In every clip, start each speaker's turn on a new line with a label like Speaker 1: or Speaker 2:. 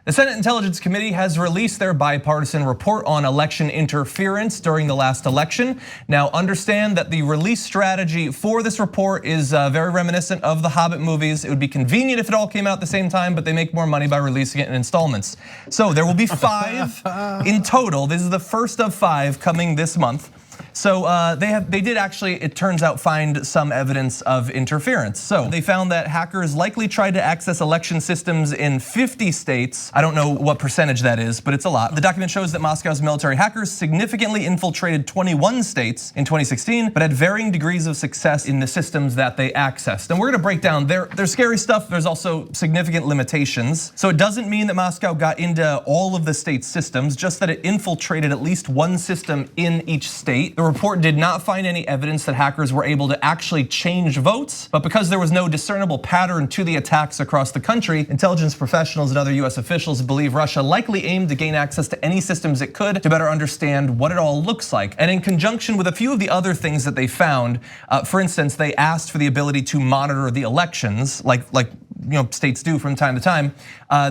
Speaker 1: The Senate Intelligence Committee has released their bipartisan report on election interference during the last election. Now, understand that the release strategy for this report is very reminiscent of the Hobbit movies. It would be convenient if it all came out at the same time, but they make more money by releasing it in installments. So there will be 5 in total. This is the first of 5 coming this month. So they did actually, it turns out, find some evidence of interference. So they found that hackers likely tried to access election systems in 50 states. I don't know what percentage that is, but it's a lot. The document shows that Moscow's military hackers significantly infiltrated 21 states in 2016, but had varying degrees of success in the systems that they accessed. And we're gonna break down, there's scary stuff, there's also significant limitations. So it doesn't mean that Moscow got into all of the state's systems, just that it infiltrated at least one system in each state. The report did not find any evidence that hackers were able to actually change votes, but because there was no discernible pattern to the attacks across the country, intelligence professionals and other US officials believe Russia likely aimed to gain access to any systems it could to better understand what it all looks like. And in conjunction with a few of the other things that they found, for instance, they asked for the ability to monitor the elections, like states do from time to time.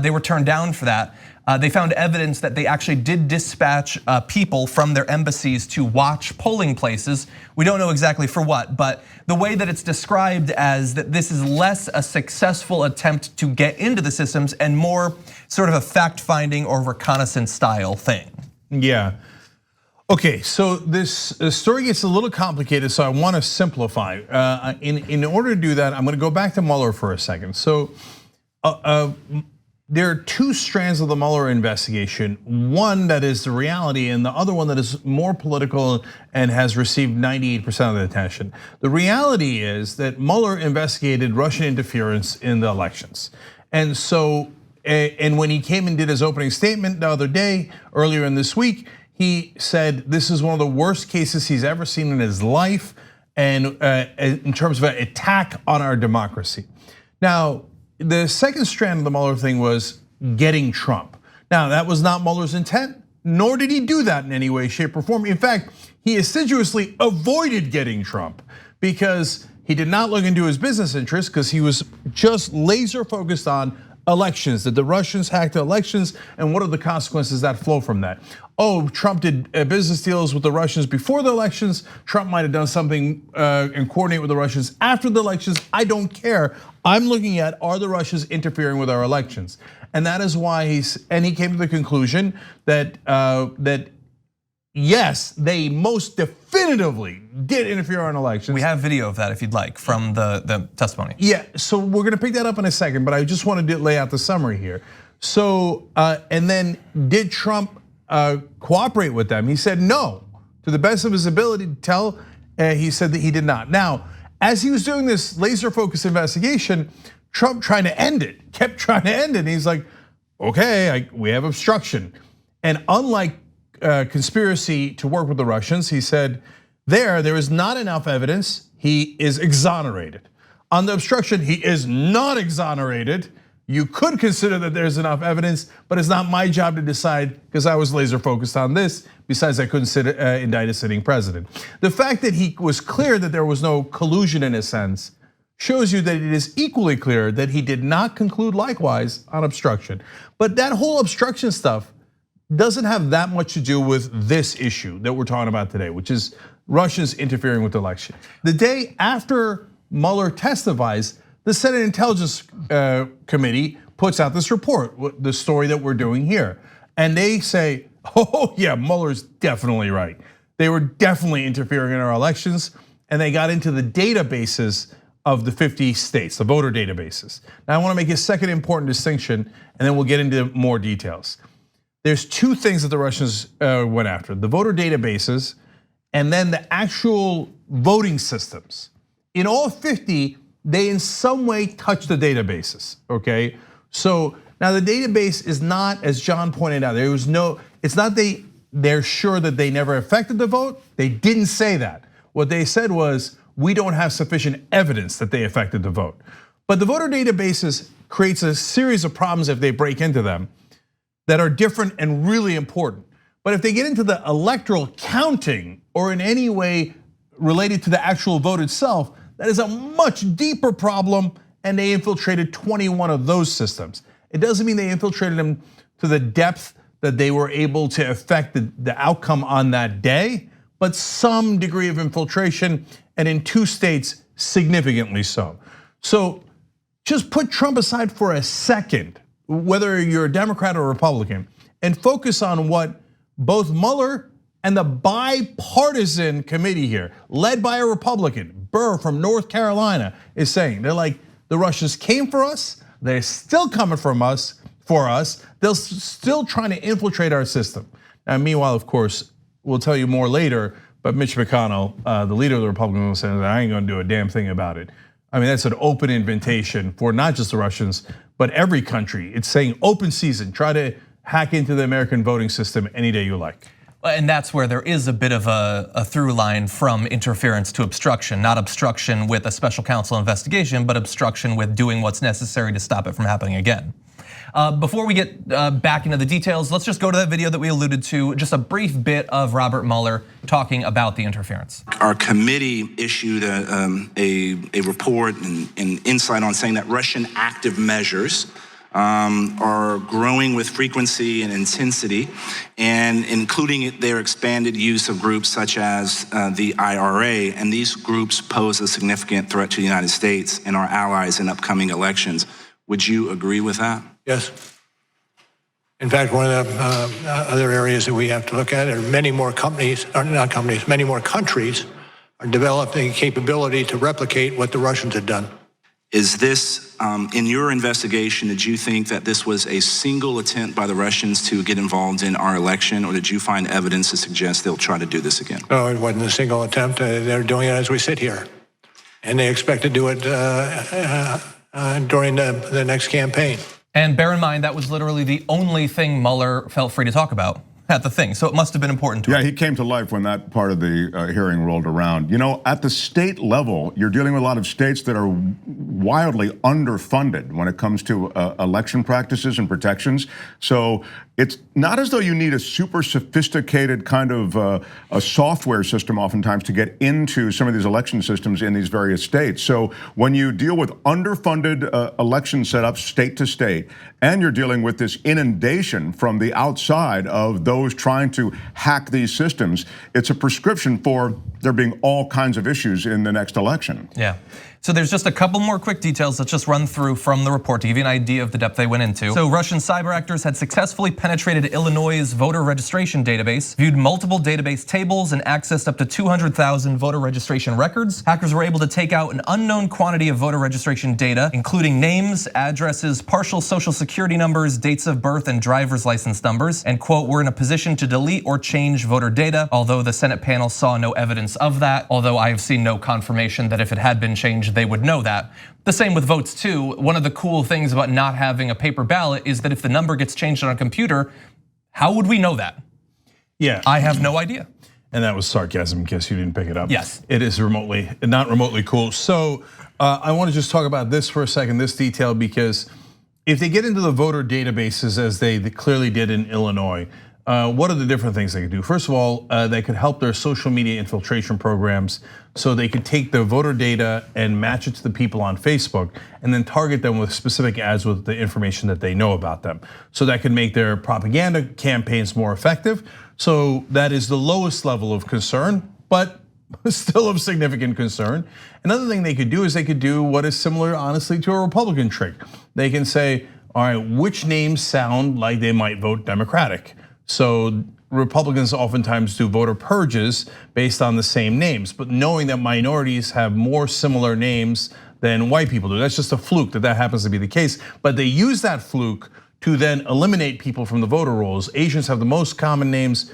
Speaker 1: They were turned down for that. They found evidence that they actually did dispatch people from their embassies to watch polling places. We don't know exactly for what, but the way that it's described as that this is less a successful attempt to get into the systems and more sort of a fact-finding or reconnaissance style thing.
Speaker 2: Yeah. Okay, so this story gets a little complicated, so I want to simplify. In order to do that, I'm going to go back to Mueller for a second. So there are 2 strands of the Mueller investigation. One that is the reality, and the other one that is more political and has received 98% of the attention. The reality is that Mueller investigated Russian interference in the elections, and so and when he came and did his opening statement the other day, earlier in this week, he said this is one of the worst cases he's ever seen in his life, and in terms of an attack on our democracy. Now, the second strand of the Mueller thing was getting Trump. Now, that was not Mueller's intent, nor did he do that in any way, shape, or form. In fact, he assiduously avoided getting Trump because he did not look into his business interests, because he was just laser focused on elections, that the Russians hacked elections, and what are the consequences that flow from that. Oh, Trump did business deals with the Russians before the elections. Trump might have done something and coordinate with the Russians after the elections. I don't care. I'm looking at, are the Russians interfering with our elections? And that is why he came to the conclusion that yes, they most definitively did interfere on elections.
Speaker 1: We have video of that if you'd like from the testimony.
Speaker 2: Yeah, so we're gonna pick that up in a second, but I just wanted to lay out the summary here. So, and then did Trump cooperate with them? He said no, to the best of his ability to tell, he said that he did not. Now, as he was doing this laser focused investigation, Trump trying to end it, kept trying to end it. And he's like, okay, we have obstruction. And unlike conspiracy to work with the Russians, he said there is not enough evidence, he is exonerated. On the obstruction, he is not exonerated. You could consider that there's enough evidence, but it's not my job to decide because I was laser focused on this. Besides, I couldn't indict a sitting president. The fact that he was clear that there was no collusion in a sense shows you that it is equally clear that he did not conclude likewise on obstruction. But that whole obstruction stuff doesn't have that much to do with this issue that we're talking about today, which is Russians interfering with the election. The day after Mueller testifies, the Senate Intelligence Committee puts out this report, the story that we're doing here. And they say, oh yeah, Mueller's definitely right. They were definitely interfering in our elections, and they got into the databases of the 50 states, the voter databases. Now I wanna make a second important distinction, and then we'll get into more details. There's 2 things that the Russians went after: the voter databases, and then the actual voting systems. In all 50, they in some way touch the databases, okay? So now the database is not, as John pointed out, it's not they're sure that they never affected the vote. They didn't say that. What they said was, we don't have sufficient evidence that they affected the vote. But the voter databases creates a series of problems if they break into them that are different and really important. But if they get into the electoral counting or in any way related to the actual vote itself, that is a much deeper problem, and they infiltrated 21 of those systems. It doesn't mean they infiltrated them to the depth that they were able to affect the outcome on that day, but some degree of infiltration, and in 2 states, significantly so. So just put Trump aside for a second, whether you're a Democrat or Republican, and focus on what both Mueller and the bipartisan committee here, led by a Republican, Burr from North Carolina, is saying. They're like, the Russians came for us, they're still coming for us, they're still trying to infiltrate our system. And meanwhile, of course, we'll tell you more later, but Mitch McConnell, the leader of the Republicans, said, I ain't gonna do a damn thing about it. I mean, that's an open invitation for not just the Russians, but every country. It's saying open season, try to hack into the American voting system any day you like.
Speaker 1: And that's where there is a bit of a through line from interference to obstruction, not obstruction with a special counsel investigation, but obstruction with doing what's necessary to stop it from happening again. Before we get back into the details, let's just go to that video that we alluded to, just a brief bit of Robert Mueller talking about the interference.
Speaker 3: Our committee issued a report and insight on saying that Russian active measures are growing with frequency and intensity, and including their expanded use of groups such as the IRA, and these groups pose a significant threat to the United States and our allies in upcoming elections. Would you agree with that?
Speaker 4: Yes. In fact, one of the other areas that we have to look at are many more companies, or not companies, many more countries are developing capability to replicate what the Russians had done.
Speaker 3: Is this, in your investigation, did you think that this was a single attempt by the Russians to get involved in our election, or did you find evidence to suggest they'll try to do this again?
Speaker 4: No, it wasn't a single attempt. They're doing it as we sit here. And they expect to do it during the next campaign.
Speaker 1: And bear in mind, that was literally the only thing Mueller felt free to talk about at the thing. So it must have been important to him.
Speaker 5: Yeah, he came to life when that part of the hearing rolled around. You know, at the state level, you're dealing with a lot of states that are wildly underfunded when it comes to election practices and protections. So it's not as though you need a super sophisticated kind of a software system oftentimes to get into some of these election systems in these various states. So when you deal with underfunded election setups state to state, and you're dealing with this inundation from the outside of those trying to hack these systems, it's a prescription for there being all kinds of issues in the next election.
Speaker 1: Yeah. So there's just a couple more quick details. Let's just run through from the report to give you an idea of the depth they went into. So Russian cyber actors had successfully penetrated Illinois' voter registration database, viewed multiple database tables, and accessed up to 200,000 voter registration records. Hackers were able to take out an unknown quantity of voter registration data, including names, addresses, partial social security numbers, dates of birth, and driver's license numbers. And quote, we're in a position to delete or change voter data, although the Senate panel saw no evidence of that, although I have seen no confirmation that if it had been changed, they would know that. The same with votes too. One of the cool things about not having a paper ballot is that if the number gets changed on a computer, how would we know that?
Speaker 2: Yeah.
Speaker 1: I have no idea.
Speaker 2: And that was sarcasm in case you didn't pick it up.
Speaker 1: Yes.
Speaker 2: It is not remotely cool. So I want to just talk about this for a second, this detail, because if they get into the voter databases as they clearly did in Illinois, what are the different things they could do? First of all, they could help their social media infiltration programs, so they could take their voter data and match it to the people on Facebook and then target them with specific ads with the information that they know about them. So that could make their propaganda campaigns more effective. So that is the lowest level of concern, but still of significant concern. Another thing they could do is they could do what is similar, honestly, to a Republican trick. They can say, all right, which names sound like they might vote Democratic? So Republicans oftentimes do voter purges based on the same names, but knowing that minorities have more similar names than white people do. That's just a fluke that happens to be the case, but they use that fluke to then eliminate people from the voter rolls. Asians have the most common names,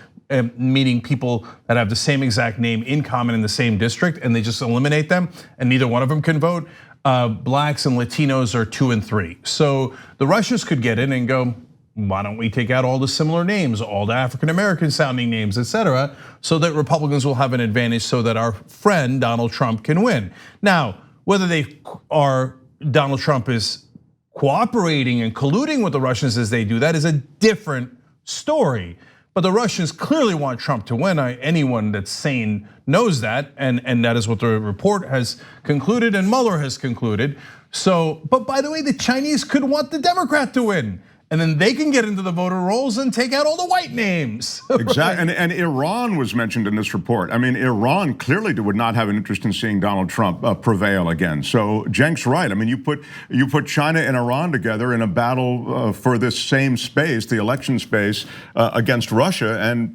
Speaker 2: meaning people that have the same exact name in common in the same district, and they just eliminate them, and neither one of them can vote. Blacks and Latinos are 2 and 3. So the Russians could get in and go, why don't we take out all the similar names, all the African-American sounding names, et cetera, so that Republicans will have an advantage so that our friend Donald Trump can win. Now, whether Donald Trump is cooperating and colluding with the Russians as they do, that is a different story. But the Russians clearly want Trump to win. Anyone that's sane knows that, and that is what the report has concluded and Mueller has concluded. So, but by the way, the Chinese could want the Democrat to win. and then they can get into the voter rolls and take out all the white names.
Speaker 5: Exactly, and Iran was mentioned in this report. I mean, Iran clearly would not have an interest in seeing Donald Trump prevail again. So Cenk's right. I mean, you put China and Iran together in a battle for this same space, the election space, against Russia, and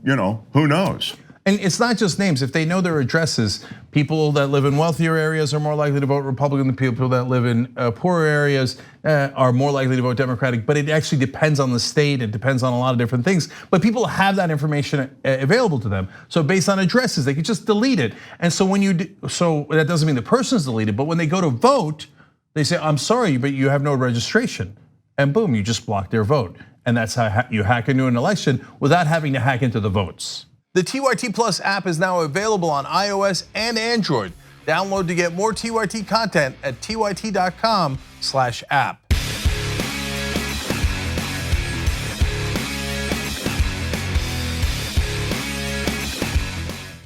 Speaker 5: who knows?
Speaker 2: And it's not just names. If they know their addresses, people that live in wealthier areas are more likely to vote Republican than people that live in poorer areas are more likely to vote Democratic. But it actually depends on the state. It depends on a lot of different things. But people have that information available to them. So based on addresses, they could just delete it. And so so that doesn't mean the person's deleted, but when they go to vote, they say, I'm sorry, but you have no registration. And boom, you just block their vote. And that's how you hack into an election without having to hack into the votes. The TYT Plus app is now available on iOS and Android. Download to get more TYT content at tyt.com/app.